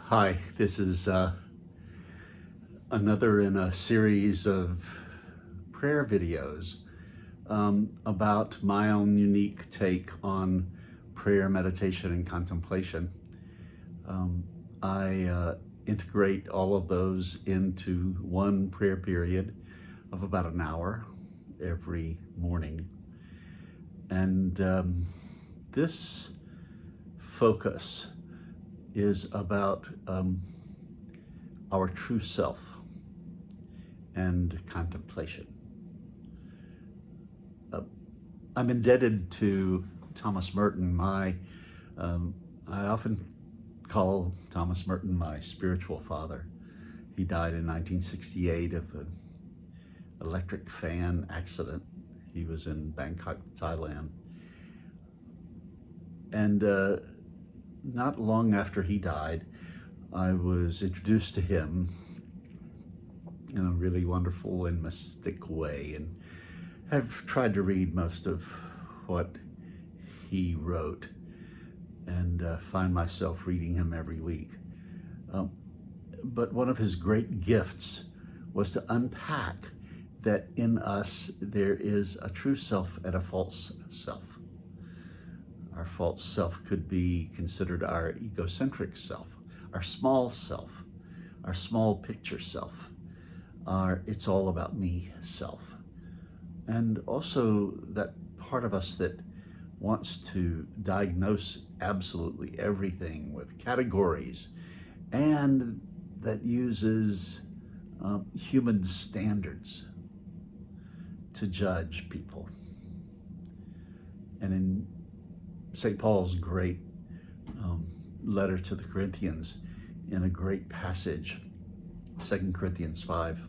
Hi, this is another in a series of prayer videos about my own unique take on prayer, meditation, and contemplation. I integrate all of those into one prayer period of about an hour every morning. And this focus is about our true self and contemplation. I'm indebted to Thomas Merton. I often call Thomas Merton my spiritual father. He died in 1968 of an electric fan accident. He was in Bangkok, Thailand. And not long after he died, I was introduced to him in a really wonderful and mystic way, and have tried to read most of what he wrote and find myself reading him every week. But one of his great gifts was to unpack that in us there is a true self and a false self. Our false self could be considered our egocentric self, our small self, our small picture self, our it's all about me self. And also that part of us that wants to diagnose absolutely everything with categories and that uses human standards to judge people. And in St. Paul's great letter to the Corinthians, in a great passage, 2 Corinthians 5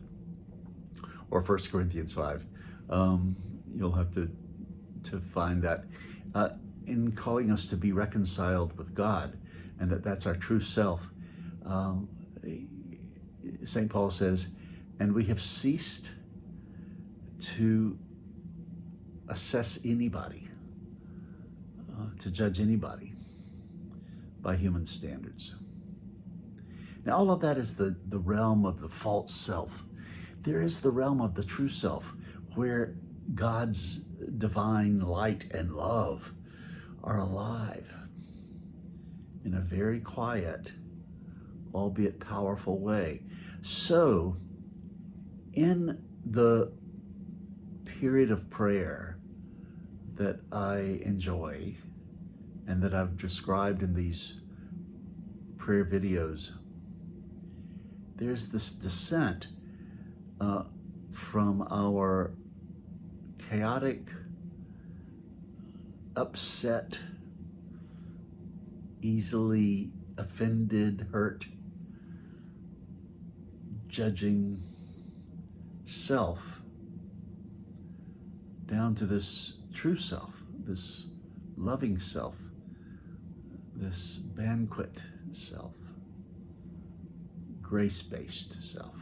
or 1 Corinthians 5, you'll have to find that, in calling us to be reconciled with God, and that's our true self. St. Paul says, and we have ceased to assess anybody, to judge anybody by human standards. Now, all of that is the realm of the false self. There is the realm of the true self, where God's divine light and love are alive in a very quiet, albeit powerful way. So, in the period of prayer that I enjoy and that I've described in these prayer videos, there's this descent from our chaotic, upset, easily offended, hurt, judging self down to this true self, this loving self, this banquet self, grace-based self.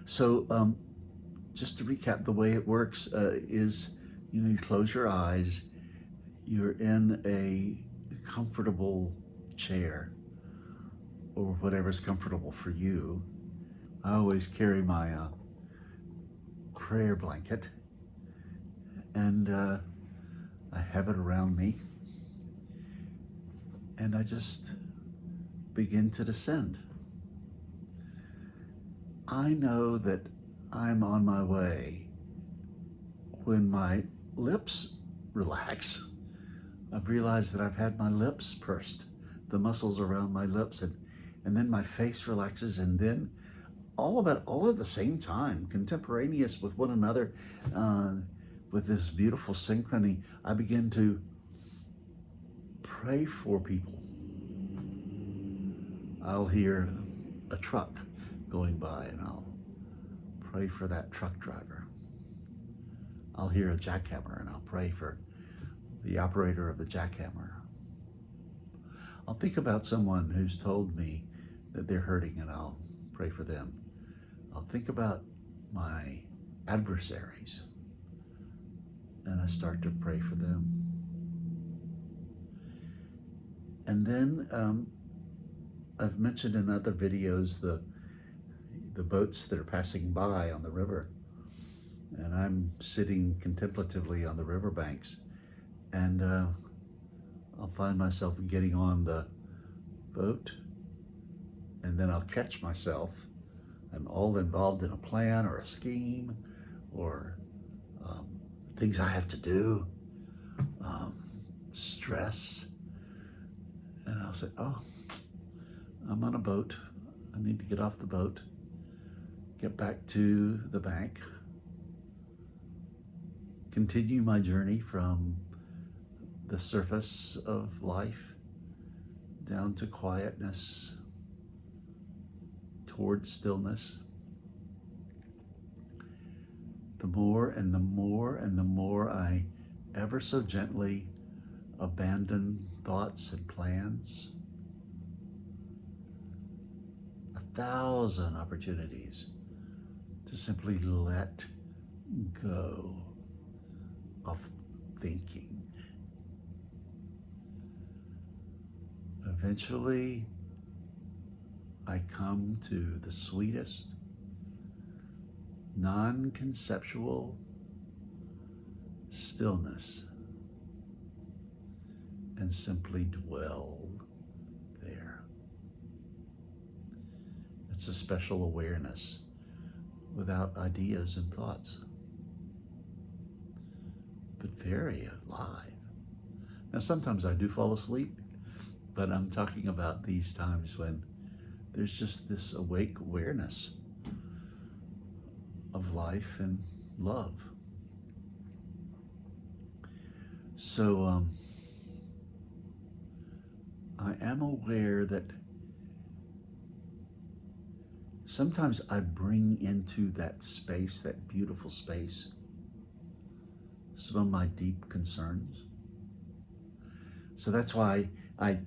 So just to recap, the way it works is, you close your eyes, you're in a comfortable chair or whatever's comfortable for you. I always carry my prayer blanket, and I have it around me, and I just begin to descend. I know that I'm on my way when my lips relax. I've realized that I've had my lips pursed, the muscles around my lips, and then my face relaxes, and then all at the same time, contemporaneous with one another, with this beautiful synchrony, I begin to pray for people. I'll hear a truck going by, and I'll pray for that truck driver. I'll hear a jackhammer, and I'll pray for the operator of the jackhammer. I'll think about someone who's told me that they're hurting, and I'll pray for them. I'll think about my adversaries, and I start to pray for them. And then I've mentioned in other videos the boats that are passing by on the river. And I'm sitting contemplatively on the riverbanks, and I'll find myself getting on the boat, and then I'll catch myself. I'm all involved in a plan or a scheme or things I have to do, stress, and I'll say, oh, I'm on a boat. I need to get off the boat, get back to the bank, continue my journey from the surface of life down to quietness, toward stillness. The more and the more and the more I ever so gently abandon thoughts and plans, 1,000 opportunities to simply let go of thinking. Eventually, I come to the sweetest, non-conceptual stillness and simply dwell there. It's a special awareness without ideas and thoughts, but very alive. Now, sometimes I do fall asleep, but I'm talking about these times when there's just this awake awareness of life and love. So I am aware that sometimes I bring into that space, that beautiful space, some of my deep concerns. So that's why I'm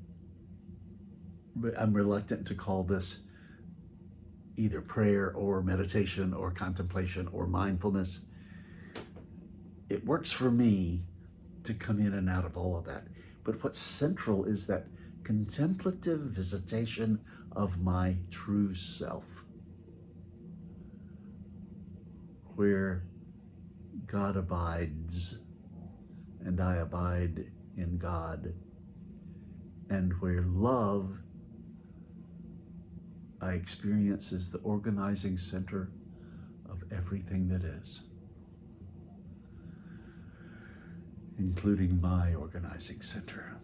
reluctant to call this either prayer or meditation or contemplation or mindfulness. It works for me to come in and out of all of that. But what's central is that contemplative visitation of my true self, where God abides and I abide in God, and where love I experience as the organizing center of everything that is, including my organizing center.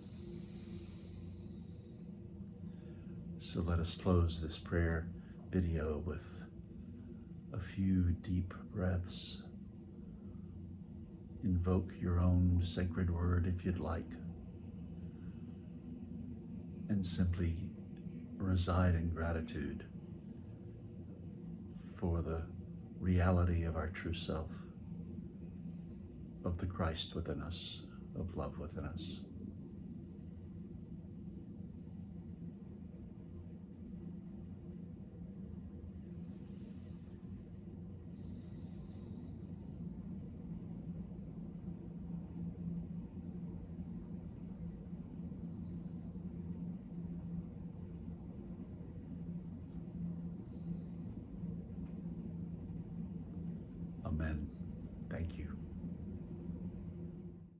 So let us close this prayer video with a few deep breaths. Invoke your own sacred word if you'd like, and simply reside in gratitude for the reality of our true self, of the Christ within us, of love within us.